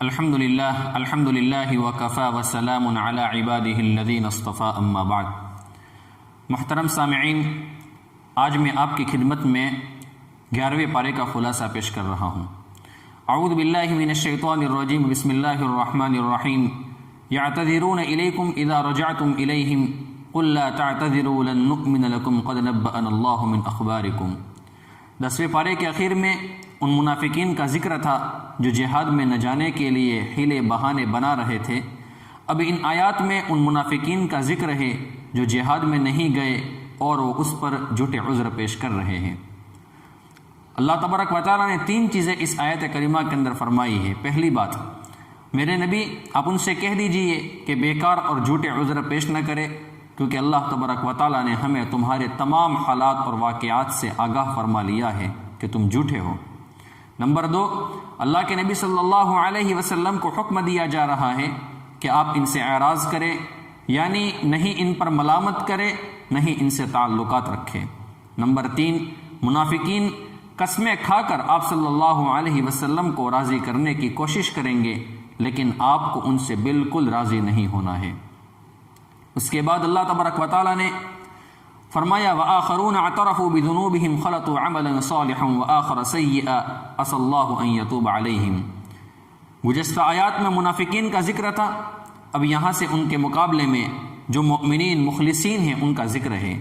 الحمدللہ وکفا وسلام علی عبادہ الذین اصطفیٰ اما بعد۔ محترم سامعین، آج میں آپ کی خدمت میں 11ویں پارے کا خلاصہ پیش کر رہا ہوں۔ اعوذ باللہ من الشیطان الرجیم، بسم اللہ الرحمن الرحیم۔ یعتذرون الیکم اذا رجعتم الیہم قل لا تعتذروا لن نؤمن لکم قد نبأنا اللہ من اخبارکم۔ 10ویں پارے کے آخر میں ان منافقین کا ذکر تھا جو جہاد میں نہ جانے کے لیے حیلے بہانے بنا رہے تھے۔ اب ان آیات میں ان منافقین کا ذکر ہے جو جہاد میں نہیں گئے اور وہ اس پر جھوٹے عذر پیش کر رہے ہیں۔ اللہ تبارک و تعالیٰ نے 3 چیزیں اس آیت کریمہ کے اندر فرمائی ہے۔ پہلی بات، میرے نبی آپ ان سے کہہ دیجئے کہ بیکار اور جھوٹے عذر پیش نہ کرے، کیونکہ اللہ تبارک و تعالیٰ نے ہمیں تمہارے تمام حالات اور واقعات سے آگاہ فرما لیا ہے کہ تم جھوٹے ہو۔ نمبر 2، اللہ کے نبی صلی اللہ علیہ وسلم کو حکم دیا جا رہا ہے کہ آپ ان سے اعراض کریں، یعنی نہیں ان پر ملامت کرے، نہیں ان سے تعلقات رکھے۔ نمبر 3، منافقین قسمیں کھا کر آپ صلی اللہ علیہ وسلم کو راضی کرنے کی کوشش کریں گے، لیکن آپ کو ان سے بالکل راضی نہیں ہونا ہے۔ اس کے بعد اللہ تبارک و تعالیٰ نے فرمایا وآخرون اعترفوا بذنوبهم خلطوا عملا صالحا وآخر سیئا عسى اللہ ان یتوب علیہم۔ گزشتہ آیات میں منافقین کا ذکر تھا، اب یہاں سے ان کے مقابلے میں جو مؤمنین مخلصین ہیں ان کا ذکر ہے۔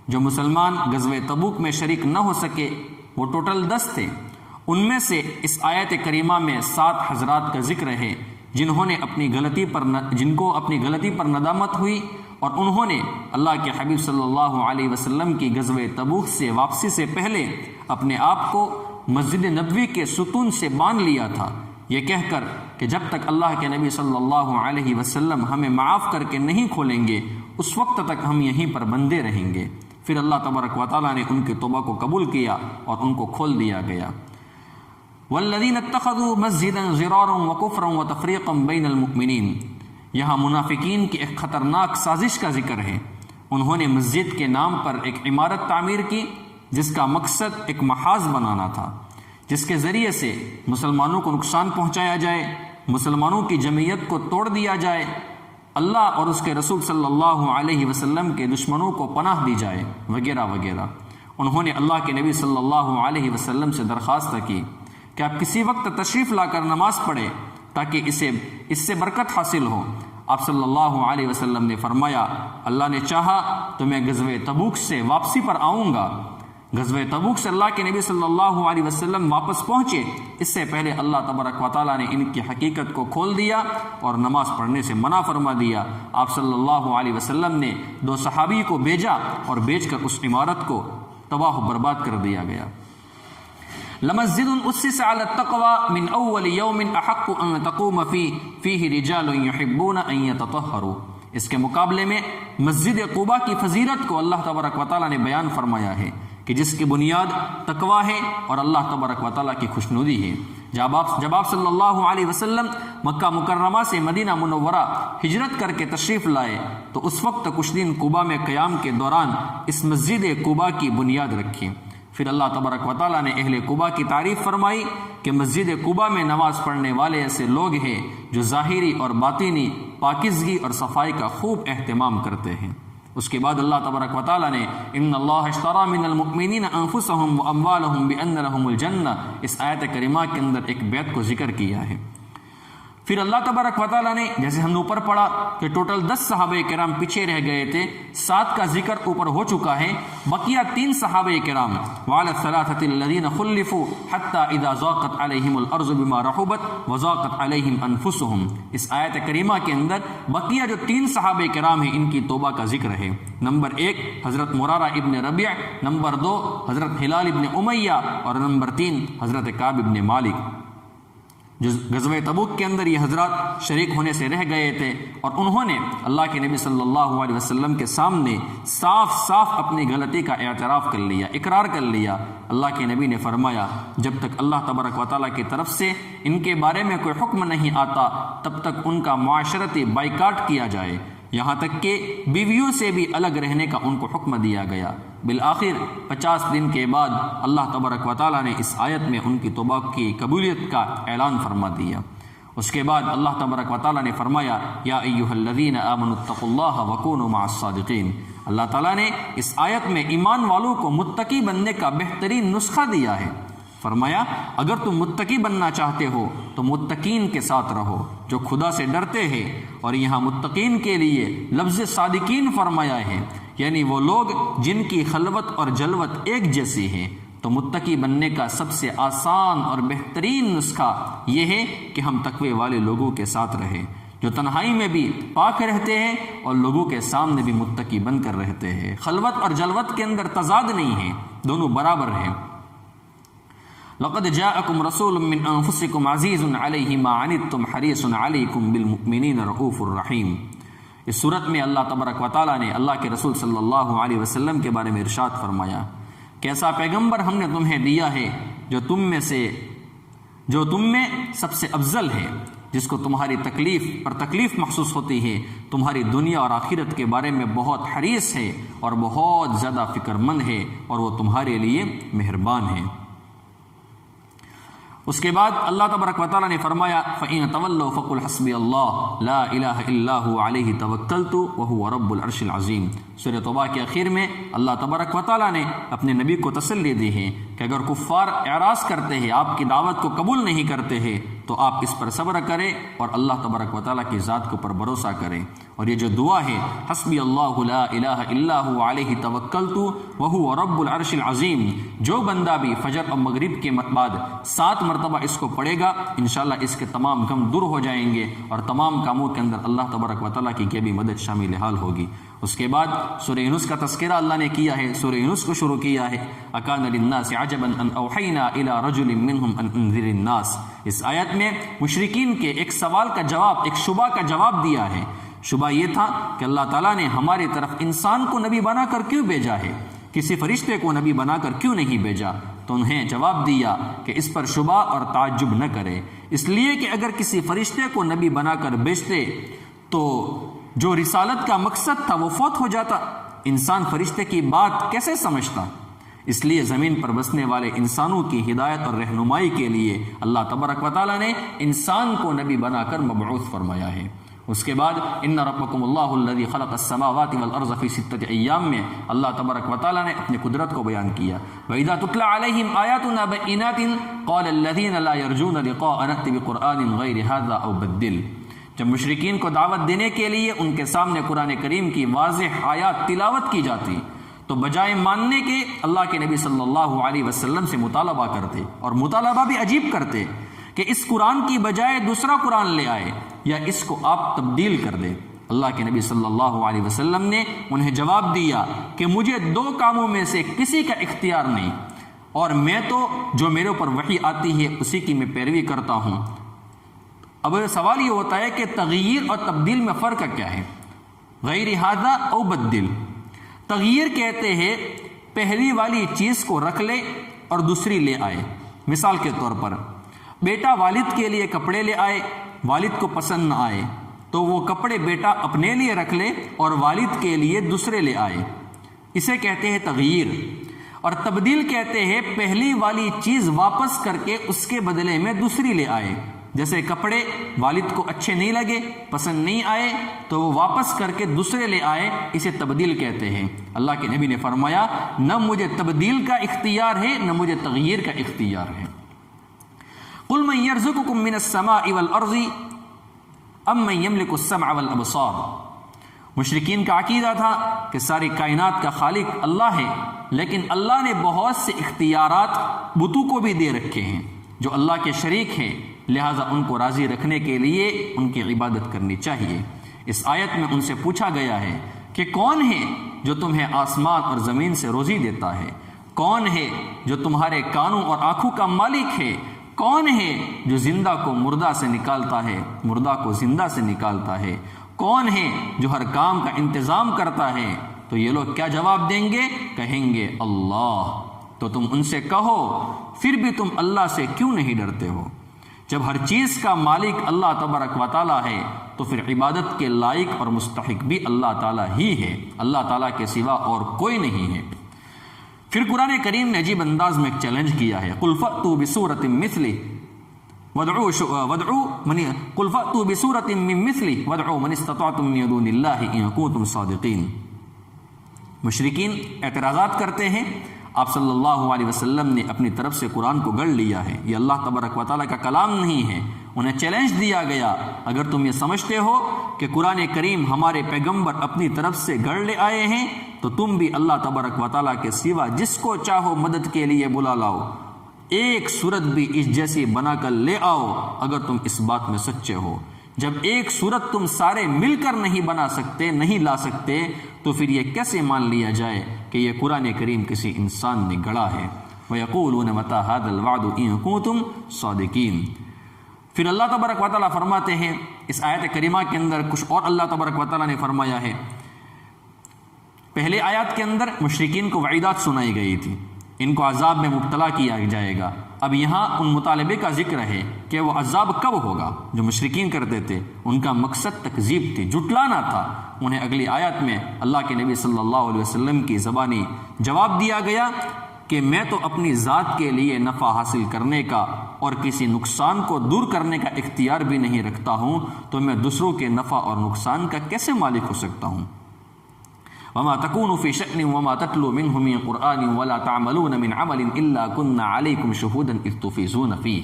جو مسلمان غزوہ تبوک میں شریک نہ ہو سکے وہ ٹوٹل 10 تھے۔ ان میں سے اس آیت کریمہ میں 7 حضرات کا ذکر ہے جن کو اپنی غلطی پر ندامت ہوئی اور انہوں نے اللہ کے حبیب صلی اللہ علیہ وسلم کی غزوہ تبوک سے واپسی سے پہلے اپنے آپ کو مسجد نبوی کے ستون سے باندھ لیا تھا، یہ کہہ کر کہ جب تک اللہ کے نبی صلی اللہ علیہ وسلم ہمیں معاف کر کے نہیں کھولیں گے اس وقت تک ہم یہیں پر بندے رہیں گے۔ پھر اللہ تبارک و تعالیٰ نے ان کی توبہ کو قبول کیا اور ان کو کھول دیا گیا۔ والذین اتخذوا مسجدا ضرارا وکفرا وتفریقا بین المؤمنین، یہاں منافقین کی ایک خطرناک سازش کا ذکر ہے۔ انہوں نے مسجد کے نام پر ایک عمارت تعمیر کی جس کا مقصد ایک محاذ بنانا تھا، جس کے ذریعے سے مسلمانوں کو نقصان پہنچایا جائے، مسلمانوں کی جمعیت کو توڑ دیا جائے، اللہ اور اس کے رسول صلی اللہ علیہ وسلم کے دشمنوں کو پناہ دی جائے، وغیرہ وغیرہ۔ انہوں نے اللہ کے نبی صلی اللہ علیہ وسلم سے درخواست کی کہ آپ کسی وقت تشریف لا کر نماز پڑھیں تاکہ اس سے برکت حاصل ہو۔ آپ صلی اللہ علیہ وسلم نے فرمایا اللہ نے چاہا تو میں غزوہ تبوک سے واپسی پر آؤں گا۔ غزوہ تبوک سے اللہ کے نبی صلی اللہ علیہ وسلم واپس پہنچے، اس سے پہلے اللہ تبارک و تعالیٰ نے ان کی حقیقت کو کھول دیا اور نماز پڑھنے سے منع فرما دیا۔ آپ صلی اللہ علیہ وسلم نے 2 صحابی کو بھیجا اور بھیج کر اس عمارت کو تباہ و برباد کر دیا گیا۔ لمسجد اسس على التقوى من اول يوم احق ان تقوم فيه رجال يحبون ان يتطهروا۔ اس کے مقابلے میں مسجد قباء کی فضیلت کو اللہ تبارک و تعالیٰ نے بیان فرمایا ہے کہ جس کی بنیاد تقوی ہے اور اللہ تبارک و تعالیٰ کی خوشنودی ہے۔ جب آپ صلی اللہ علیہ وسلم مکہ مکرمہ سے مدینہ منورہ ہجرت کر کے تشریف لائے تو اس وقت کچھ دن قباء میں قیام کے دوران اس مسجد قباء کی بنیاد رکھی۔ پھر اللہ تبارک و تعالیٰ نے اہل قباء کی تعریف فرمائی کہ مسجد قباء میں نماز پڑھنے والے ایسے لوگ ہیں جو ظاہری اور باطنی پاکیزگی اور صفائی کا خوب اہتمام کرتے ہیں۔ اس کے بعد اللہ تبارک و تعالیٰ نے ان اللہ اشترى من المؤمنین انفسهم واموالهم بان لهم الجنہ، اس آیت کریمہ کے اندر ایک بیت کو ذکر کیا ہے۔ پھر اللہ تبارک و تعالیٰ نے جیسے ہم نے اوپر پڑھا کہ ٹوٹل 10 صحابہ کرام پیچھے رہ گئے تھے، 7 کا ذکر اوپر ہو چکا ہے، بقیہ 3 صحابہ کرام وعلى الثلاثة الذين خلفوا حتى اذا ضاقت عليهم الارض بما رحبت وضاقت عليهم انفسهم، اس آیت کریمہ کے اندر بقیہ جو 3 صحابہ کرام ہیں ان کی توبہ کا ذکر ہے۔ نمبر 1 حضرت مرارہ ابن ربیع، نمبر 2 حضرت ہلال ابن امیہ، اور نمبر 3 حضرت کعب ابن مالک۔ جو غزوہ تبوک کے اندر یہ حضرات شریک ہونے سے رہ گئے تھے اور انہوں نے اللہ کے نبی صلی اللہ علیہ وسلم کے سامنے صاف صاف اپنی غلطی کا اعتراف کر لیا، اقرار کر لیا۔ اللہ کے نبی نے فرمایا جب تک اللہ تبارک و تعالیٰ کی طرف سے ان کے بارے میں کوئی حکم نہیں آتا تب تک ان کا معاشرتی بائیکاٹ کیا جائے، یہاں تک کہ بیویوں سے بھی الگ رہنے کا ان کو حکم دیا گیا۔ بالآخر 50 دن کے بعد اللہ تبارک و تعالیٰ نے اس آیت میں ان کی توبہ کی قبولیت کا اعلان فرما دیا۔ اس کے بعد اللہ تبارک و تعالیٰ نے فرمایا یا ایھا الذین آمنوا اتقوا اللہ وکونوا مع الصادقین۔ اللہ تعالیٰ نے اس آیت میں ایمان والوں کو متقی بننے کا بہترین نسخہ دیا ہے۔ فرمایا اگر تم متقی بننا چاہتے ہو تو متقین کے ساتھ رہو جو خدا سے ڈرتے ہیں، اور یہاں متقین کے لیے لفظ صادقین فرمایا ہے، یعنی وہ لوگ جن کی خلوت اور جلوت ایک جیسی ہے۔ تو متقی بننے کا سب سے آسان اور بہترین نسخہ یہ ہے کہ ہم تقوی والے لوگوں کے ساتھ رہیں، جو تنہائی میں بھی پاک رہتے ہیں اور لوگوں کے سامنے بھی متقی بن کر رہتے ہیں۔ خلوت اور جلوت کے اندر تضاد نہیں ہے، دونوں برابر ہیں۔ لقد جاءكم رسول من انفسكم عزيز عليه ما عنتم حريص عليكم بالمؤمنين رؤوف الرحيم۔ اس صورت میں اللہ تبارک و تعالیٰ نے اللہ کے رسول صلی اللہ علیہ وسلم کے بارے میں ارشاد فرمایا کہ ایسا پیغمبر ہم نے تمہیں دیا ہے جو تم میں سب سے افضل ہے، جس کو تمہاری تکلیف محسوس ہوتی ہے، تمہاری دنیا اور آخرت کے بارے میں بہت حریص ہے اور بہت زیادہ فکر مند ہے، اور وہ تمہارے لیے مہربان ہے۔ اس کے بعد اللہ تبارک و تعالیٰ نے فرمایا فَإِن تَوَلَّوْا فَقُلْ حَسْبِيَ اللَّهُ لَا إِلَٰهَ إِلَّا هُوَ عَلَيْهِ تَوَكَّلْتُ وَهُوَ رَبُّ الْعَرْشِ الْعَظِيمِ۔ سورۃ توبہ کے اخیر میں اللہ تبارک و تعالیٰ نے اپنے نبی کو تسلی دی ہے کہ اگر کفار اعراض کرتے ہیں، آپ کی دعوت کو قبول نہیں کرتے ہیں، تو آپ اس پر صبر کریں اور اللہ تبارک و تعالیٰ کی ذات کے اوپر بھروسہ کریں۔ اور یہ جو دعا ہے حسبی اللہ لا الہ الا هو علیہ توکلت وہو رب العرش العظیم، جو بندہ بھی فجر اور مغرب کے بعد 7 مرتبہ اس کو پڑھے گا، انشاءاللہ اس کے تمام غم دور ہو جائیں گے اور تمام کاموں کے اندر اللہ تبارک و تعالیٰ کی غیبی مدد شامل حال ہوگی۔ اس کے بعد سورہ یونس کا تذکرہ اللہ نے کیا ہے، سورہ یونس کو شروع کیا ہے اکان للناس عجبا ان اوحینا الی رجل منہم ان انذر الناس۔ اس آیت میں مشرکین کے ایک سوال کا جواب، ایک شبہ کا جواب دیا ہے۔ شبہ یہ تھا کہ اللہ تعالیٰ نے ہماری طرف انسان کو نبی بنا کر کیوں بھیجا ہے، کسی فرشتے کو نبی بنا کر کیوں نہیں بھیجا؟ تو انہیں جواب دیا کہ اس پر شبہ اور تعجب نہ کرے، اس لیے کہ اگر کسی فرشتے کو نبی بنا کر بھیجتے تو جو رسالت کا مقصد تھا وہ فوت ہو جاتا، انسان فرشتے کی بات کیسے سمجھتا؟ اس لیے زمین پر بسنے والے انسانوں کی ہدایت اور رہنمائی کے لیے اللہ تبارک و تعالیٰ نے انسان کو نبی بنا کر مبعوث فرمایا ہے۔ اس کے بعد ان ربکم اللہ الذی خلق السماوات والارض فی 6 ایام میں اللہ تبارک و تعالیٰ نے اپنی قدرت کو بیان کیا۔ وَإِذَا تُتْلَى عَلَيْهِمْ آيَاتُنَا بَيِّنَاتٍ قَالَ الَّذِينَ لَا يَرْجُونَ لِقَاءَنَا ائْتِ بِقُرْآنٍ غَيْرِ هَذَا أَوْ بَدِّلْ۔ جب مشرکین کو دعوت دینے کے لیے ان کے سامنے قرآن کریم کی واضح آیات تلاوت کی جاتی تو بجائے ماننے کے اللہ کے نبی صلی اللہ علیہ وسلم سے مطالبہ کرتے، اور مطالبہ بھی عجیب کرتے کہ اس قرآن کی بجائے دوسرا قرآن لے آئے یا اس کو آپ تبدیل کر دیں۔ اللہ کے نبی صلی اللہ علیہ وسلم نے انہیں جواب دیا کہ مجھے 2 کاموں میں سے کسی کا اختیار نہیں، اور میں تو جو میرے اوپر وحی آتی ہے اسی کی میں پیروی کرتا ہوں۔ اب سوال یہ ہوتا ہے کہ تغییر اور تبدیل میں فرق کیا ہے؟ غیر ھذا او بدل۔ تغییر کہتے ہیں پہلی والی چیز کو رکھ لے اور دوسری لے آئے۔ مثال کے طور پر بیٹا والد کے لیے کپڑے لے آئے، والد کو پسند نہ آئے تو وہ کپڑے بیٹا اپنے لیے رکھ لے اور والد کے لیے دوسرے لے آئے، اسے کہتے ہیں تغییر۔ اور تبدیل کہتے ہیں پہلی والی چیز واپس کر کے اس کے بدلے میں دوسری لے آئے۔ جیسے کپڑے والد کو اچھے نہیں لگے، پسند نہیں آئے تو وہ واپس کر کے دوسرے لے آئے، اسے تبدیل کہتے ہیں۔ اللہ کے نبی نے فرمایا نہ مجھے تبدیل کا اختیار ہے نہ مجھے تغییر کا اختیار ہے۔ قل من يرزقكم من السماء والارض ام من يملك السمع والابصار۔ مشرکین کا عقیدہ تھا کہ ساری کائنات کا خالق اللہ ہے، لیکن اللہ نے بہت سے اختیارات بتوں کو بھی دے رکھے ہیں جو اللہ کے شریک ہیں، لہٰذا ان کو راضی رکھنے کے لیے ان کی عبادت کرنی چاہیے۔ اس آیت میں ان سے پوچھا گیا ہے کہ کون ہے جو تمہیں آسمان اور زمین سے روزی دیتا ہے؟ کون ہے جو تمہارے کانوں اور آنکھوں کا مالک ہے؟ کون ہے جو زندہ کو مردہ سے نکالتا ہے، مردہ کو زندہ سے نکالتا ہے؟ کون ہے جو ہر کام کا انتظام کرتا ہے؟ تو یہ لوگ کیا جواب دیں گے؟ کہیں گے اللہ۔ تو تم ان سے کہو پھر بھی تم اللہ سے کیوں نہیں ڈرتے ہو؟ جب ہر چیز کا مالک اللہ تبارک و تعالیٰ ہے تو پھر عبادت کے لائق اور مستحق بھی اللہ تعالیٰ ہی ہے، اللہ تعالیٰ کے سوا اور کوئی نہیں ہے۔ پھر قرآن کریم نے عجیب انداز میں ایک چیلنج کیا ہے، قل فأتوا بسورۃ مثلہ قل فأتوا بسورة من مثله وادعوا من استطعتم من دون الله إن كنتم صادقين۔ مشرکین اعتراضات کرتے ہیں، آپ صلی اللہ علیہ وسلم نے اپنی طرف سے قرآن کو گڑھ لیا ہے، یہ اللہ تبارک و تعالیٰ کا کلام نہیں ہے۔ انہیں چیلنج دیا گیا، اگر تم یہ سمجھتے ہو کہ قرآن کریم ہمارے پیغمبر اپنی طرف سے گڑھ لے آئے ہیں تو تم بھی اللہ تبارک و تعالیٰ کے سوا جس کو چاہو مدد کے لیے بلا لاؤ، ایک صورت بھی اس جیسی بنا کر لے آؤ اگر تم اس بات میں سچے ہو۔ جب ایک صورت تم سارے مل کر نہیں بنا سکتے، نہیں لا سکتے، تو پھر یہ کیسے مان لیا جائے کہ یہ قرآن کریم کسی انسان نے گڑھا ہے؟ وَيَقُولُونَ مَتَىٰ هَٰذَا الْوَعْدُ إِن كُنتُمْ صَادِقِينَ۔ پھر اللہ تبارک و تعالیٰ فرماتے ہیں، اس آیت کریمہ کے اندر کچھ اور اللہ تبارک و تعالیٰ نے فرمایا ہے۔ پہلے آیات کے اندر مشرکین کو وعیدات سنائی گئی تھی، ان کو عذاب میں مبتلا کیا جائے گا۔ اب یہاں ان مطالبے کا ذکر ہے کہ وہ عذاب کب ہوگا جو مشرکین کرتے تھے، ان کا مقصد تکذیب تھی، جھٹلانا تھا۔ انہیں اگلی آیات میں اللہ کے نبی صلی اللہ علیہ وسلم کی زبانی جواب دیا گیا کہ میں تو اپنی ذات کے لیے نفع حاصل کرنے کا اور کسی نقصان کو دور کرنے کا اختیار بھی نہیں رکھتا ہوں، تو میں دوسروں کے نفع اور نقصان کا کیسے مالک ہو سکتا ہوں؟ وما تكون في شأن وما تتلو منه من قرآن ولا تعملون من عمل إلا كنا عليكم شهودا إذ تفيضون فيه۔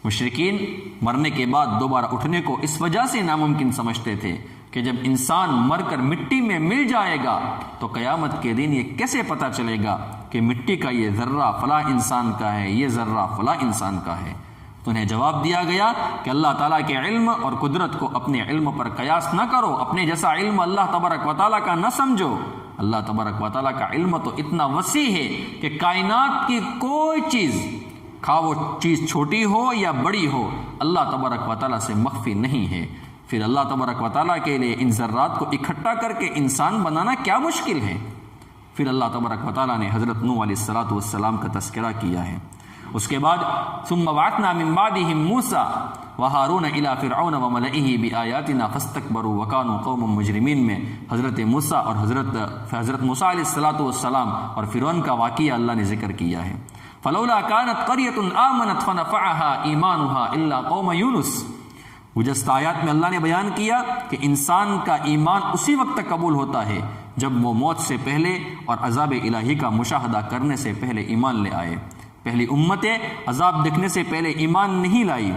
مشرکین مرنے کے بعد دوبارہ اٹھنے کو اس وجہ سے ناممکن سمجھتے تھے کہ جب انسان مر کر مٹی میں مل جائے گا تو قیامت کے دن یہ کیسے پتہ چلے گا کہ مٹی کا یہ ذرہ فلاں انسان کا ہے، یہ ذرہ فلاں انسان کا ہے؟ تو انہیں جواب دیا گیا کہ اللہ تعالیٰ کے علم اور قدرت کو اپنے علم پر قیاس نہ کرو، اپنے جیسا علم اللہ تبارک و تعالیٰ کا نہ سمجھو۔ اللہ تبارک و تعالیٰ کا علم تو اتنا وسیع ہے کہ کائنات کی کوئی چیز، خواہ وہ چیز چھوٹی ہو یا بڑی ہو، اللہ تبارک و تعالیٰ سے مخفی نہیں ہے۔ پھر اللہ تبارک و تعالیٰ کے لیے ان ذرات کو اکٹھا کر کے انسان بنانا کیا مشکل ہے؟ پھر اللہ تبارک و تعالیٰ نے حضرت نوح علیہ السلام کا تذکرہ کیا ہے۔ اس کے بعد ثم بعثنا من بعدهم موسى وهارون الى فرعون وملئه بآياتنا فاستكبروا وكانوا قوما مجرمین میں حضرت موسیٰ اور حضرت موسیٰ علیہ السلام اور فرعون کا واقعہ اللہ نے ذکر کیا ہے۔ فلولا كانت قرية آمنت فنفعها ایمانها الا قوم یونس۔ گزشتہ آیات میں اللہ نے بیان کیا کہ انسان کا ایمان اسی وقت تک قبول ہوتا ہے جب وہ موت سے پہلے اور عذاب الہی کا مشاہدہ کرنے سے پہلے ایمان لے آئے۔ پہلی امتیں عذاب دیکھنے سے پہلے ایمان نہیں لائی،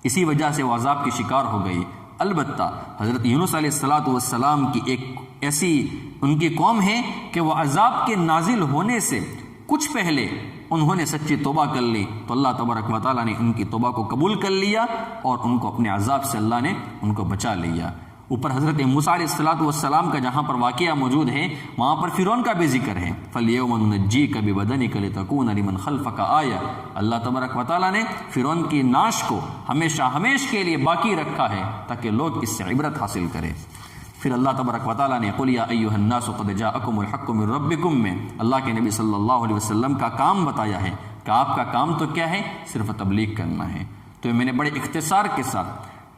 اسی وجہ سے وہ عذاب کی شکار ہو گئی۔ البتہ حضرت یونس علیہ السلام کی ایک ایسی ان کی قوم ہے کہ وہ عذاب کے نازل ہونے سے کچھ پہلے انہوں نے سچی توبہ کر لی، تو اللہ تبارک و تعالیٰ نے ان کی توبہ کو قبول کر لیا اور ان کو اپنے عذاب سے اللہ نے ان کو بچا لیا۔ اوپر حضرت موسیٰ علیہ السلام کا جہاں پر واقعہ موجود ہے وہاں پر فرعون کا بھی ذکر ہے۔ فَالْيَوْمَ نُنَجِّيكَ بِبَدَنِكَ لِتَكُونَ لِمَنْ خَلْفَكَ آیَةً۔ اللہ تبارک و تعالیٰ نے فرعون کی ناش کو ہمیشہ کے لیے باقی رکھا ہے تاکہ لوگ اس سے عبرت حاصل کریں۔ پھر اللہ تبارک و تعالیٰ نے قُلْ يَا أَيُّهَا النَّاسُ قَدْ جَاءَكُمُ الْحَقُّ مِنْ رَبِّكُمْ میں اللہ کے نبی صلی اللہ علیہ وسلم کا کام بتایا ہے کہ آپ کا کام تو کیا ہے، صرف تبلیغ کرنا ہے۔ تو میں نے بڑے اختصار کے ساتھ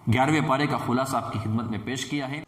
11ویں پارے کا خلاصہ آپ کی خدمت میں پیش کیا ہے۔